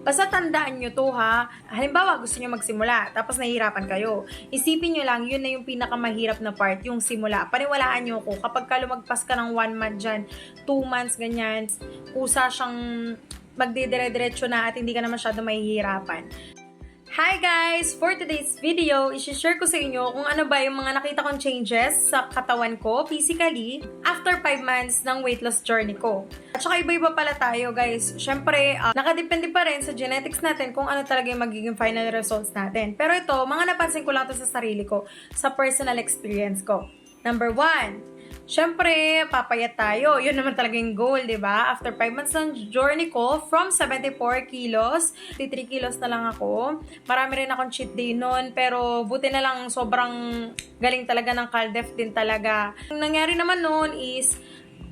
Basta tandaan nyo to ha. Halimbawa, gusto nyo magsimula, tapos nahihirapan kayo. Isipin nyo lang, yun na yung pinakamahirap na part, yung simula. Paniwalaan nyo ko, kapag ka lumagpas ka ng 1 month dyan, 2 months, ganyan, kusa siyang magdidire-diretso na at hindi ka na masyado mahihirapan. Hi guys! For today's video, isi-share ko sa inyo kung ano ba yung mga nakita kong changes sa katawan ko physically after 5 months ng weight loss journey ko. At saka iba-iba pala tayo guys. Syempre, nakadepende pa rin sa genetics natin kung ano talaga yung magiging final results natin. Pero ito, mga napansin ko lang to sa sarili ko, sa personal experience ko. Number 1, syempre, papayat tayo. Yun naman talaga yung goal, di ba? After 5 months ng journey ko, from 74 kilos, 53 kilos na lang ako. Marami rin akong cheat day nun, pero buti na lang sobrang galing talaga ng Caldef din talaga. Ang nangyari naman nun is,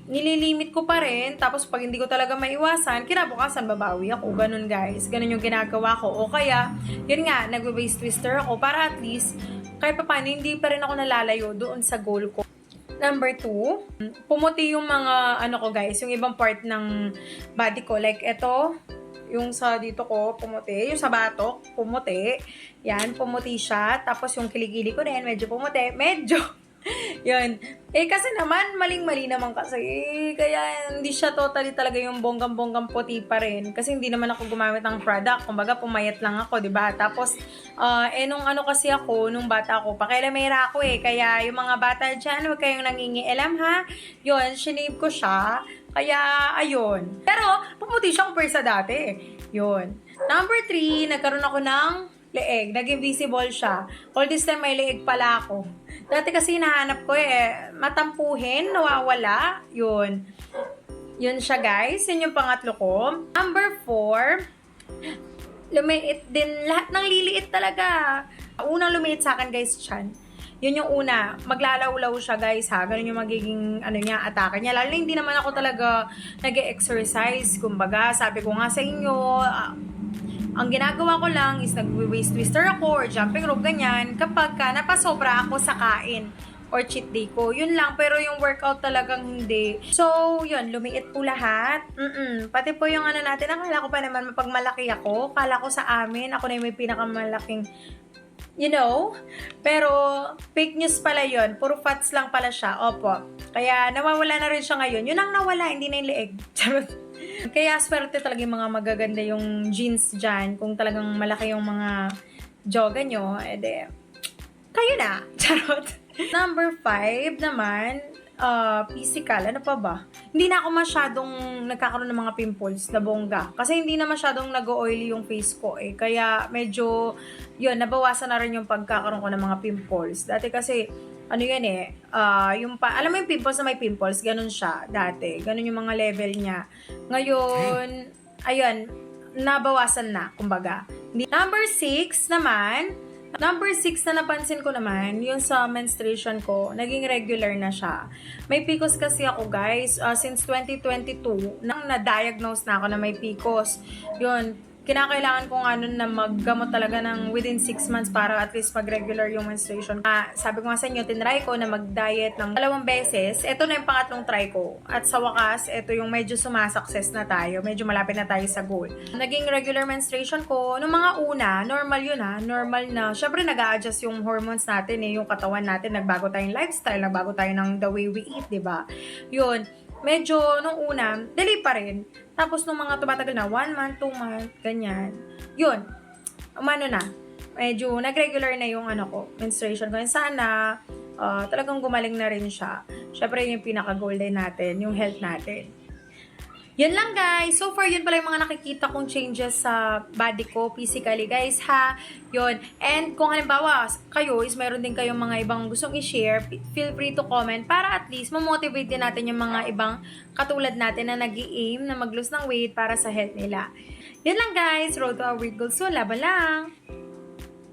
nililimit ko pa rin, tapos pag hindi ko talaga maiwasan, kinabukasan babawi ako. Ganun guys, ganun yung ginagawa ko. O kaya, yun nga, nagwe-waist twister ako para at least, kahit pa paano, hindi pa rin ako nalalayo doon sa goal ko. Number 2, pumuti yung mga, ano ko guys, yung ibang part ng body ko. Like, ito, yung sa dito ko, pumuti. Yung sa batok, pumuti. Yan, pumuti siya. Tapos yung kilikili ko din, medyo pumuti. Medyo. Yun. Kasi naman, maling-mali naman kasi. Kaya hindi siya totally talaga yung bonggang-bonggang puti pa rin. Kasi hindi naman ako gumamit ng product. Kumbaga, pumayat lang ako, diba? Tapos, nung ano kasi ako, nung bata ako, pakialamera ako Kaya yung mga bata dyan, huwag kayong nangingialam ha. Yun, shinave ko siya. Kaya, ayun. Pero, pumuti siya compared sa dati. Yun. Number 3, nagkaroon ako ng leeg. Naging visible siya. All this time, may leeg pala ako. Dati kasi hinahanap ko matampuhin, nawawala. Yun. Yun siya guys. Yun yung pangatlo ko. Number 4, lumiit din. Lahat ng liliit talaga. Unang lumiit sa akin guys, tiyan. Yun yung una. Maglalawlaw siya guys ha. Ganun yung magiging atake niya. Lalo hindi naman ako talaga nag-exercise. Kumbaga, sabi ko nga sa inyo, ang ginagawa ko lang is nag-waist twister ako or jumping rope, ganyan, kapag ka napasobra ako sa kain or cheat day ko. Yun lang, pero yung workout talagang hindi. So, yun, lumiit po lahat. Pati po yung natin, akala ko pa naman mapagmalaki ako. Kala ko sa amin, ako na yung may pinakamalaking, pero fake news pala yun. Puro fats lang pala siya. Opo. Kaya nawawala na rin siya ngayon. Yun ang nawala, hindi na yung leeg. Kaya swerte talaga yung mga magaganda yung jeans dyan. Kung talagang malaki yung mga joga nyo, kayo na. Charot. Number 5 naman, physical. Ano pa ba? Hindi na ako masyadong nagkakaroon ng mga pimples na bongga. Kasi hindi na masyadong nag-oily yung face ko Kaya medyo, yun, nabawasan na rin yung pagkakaroon ko ng mga pimples. Dati kasi, alam mo yung pimples na may pimples, ganun siya dati. Ganun yung mga level niya. Ngayon, ayun, nabawasan na, kumbaga. Number 6 na napansin ko naman, yung sa menstruation ko, naging regular na siya. May PCOS kasi ako guys, since 2022, nang na-diagnose na ako na may PCOS. Yun, kinakailangan ko nga nun na maggamot talaga ng within 6 months para at least mag-regular yung menstruation. Sabi ko nga sa inyo, tinry ko na mag-diet ng 2 beses. Ito na yung pangatlong try ko. At sa wakas, ito yung medyo sumasukses na tayo. Medyo malapit na tayo sa goal. Naging regular menstruation ko. Nung mga una, normal yun normal na. Syempre nag-a-adjust yung hormones natin yung katawan natin. Nagbago tayong lifestyle, nagbago tayo ng the way we eat, diba? Yun. Medyo, nung una, delay pa rin. Tapos, nung mga tumatagal na, 1 month, 2 month, ganyan. Yun. Na. Medyo, nag-regular na yung menstruation ko. And sana, talagang gumaling na rin siya. Syempre, yung pinaka-goal din natin, yung health natin. Yun lang guys. So far, yun pala yung mga nakikita kong changes sa body ko physically guys ha. Yun. And kung halimbawa kayo is mayroon din kayong mga ibang gustong i-share, feel free to comment para at least mamotivate din natin yung mga ibang katulad natin na nag-i-aim na mag-lose ng weight para sa health nila. Yun lang guys. Road to our weight goals. So, laban lang!